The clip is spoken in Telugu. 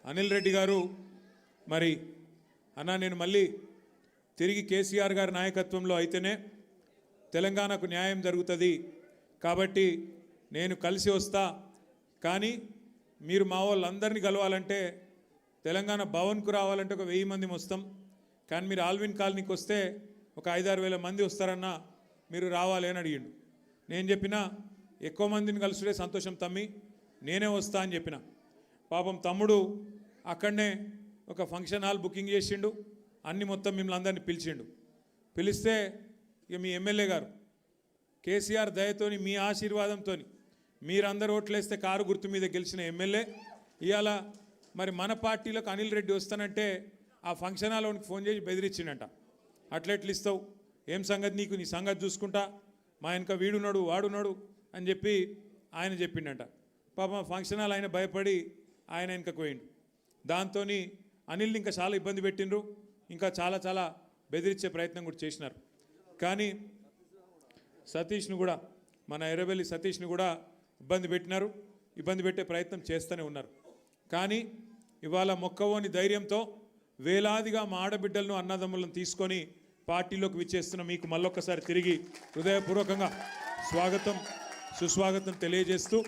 అనిల్ రెడ్డి గారు మరి అన్న నేను మళ్ళీ తిరిగి కేసీఆర్ గారి నాయకత్వంలో అయితేనే తెలంగాణకు న్యాయం జరుగుతుంది కాబట్టి నేను కలిసి వస్తా కానీ మీరు మా వాళ్ళందరినీ కలవాలంటే తెలంగాణ భవన్కు రావాలంటే ఒక 1000 మంది వస్తాం కానీ మీరు ఆల్విన్ కాలనీకి వస్తే ఒక 5-6 వేల మంది వస్తారన్న మీరు రావాలి అని అడిగిండు నేను చెప్పిన ఎక్కువ మందిని కలుసుడే సంతోషం తమ్మి నేనే వస్తా అని చెప్పిన పాపం తమ్ముడు అక్కడనే ఒక ఫంక్షన్ హాల్ బుకింగ్ చేసిండు అన్ని మొత్తం మిమ్మల్ని అందరినీ పిలిచిండు పిలిస్తే ఇక మీ ఎమ్మెల్యే గారు కేసీఆర్ దయతోని మీ ఆశీర్వాదంతో మీరందరూ ఓట్లేస్తే కారు గుర్తు మీద గెలిచిన ఎమ్మెల్యే ఇవాళ మరి మన పార్టీలకు అనిల్ రెడ్డి వస్తానంటే ఆ ఫంక్షన్ హాల్లోనికి ఫోన్ చేసి బెదిరించిండట అట్లెట్లు ఇస్తావు ఏం సంగతి నీకు నీ సంగతి చూసుకుంటా మా వెనక వీడున్నాడు వాడున్నాడు అని చెప్పి ఆయన చెప్పిండట పాపం ఫంక్షన్ హాల్ ఆయన భయపడి ఆయన వెనకకు పోయిండు దాంతో అనిల్ని ఇంకా చాలా ఇబ్బంది పెట్టిండ్రు ఇంకా చాలా చాలా బెదిరించే ప్రయత్నం కూడా చేసినారు కానీ సతీష్ను కూడా మన ఎర్రబెల్లి సతీష్ని కూడా ఇబ్బంది పెట్టినారు ఇబ్బంది పెట్టే ప్రయత్నం చేస్తూనే ఉన్నారు కానీ ఇవాళ మొక్కవోని ధైర్యంతో వేలాదిగా మా ఆడబిడ్డలను అన్నదమ్ములను తీసుకొని పార్టీలోకి విచ్చేస్తున్న మీకు మళ్ళొక్కసారి తిరిగి హృదయపూర్వకంగా స్వాగతం సుస్వాగతం తెలియజేస్తూ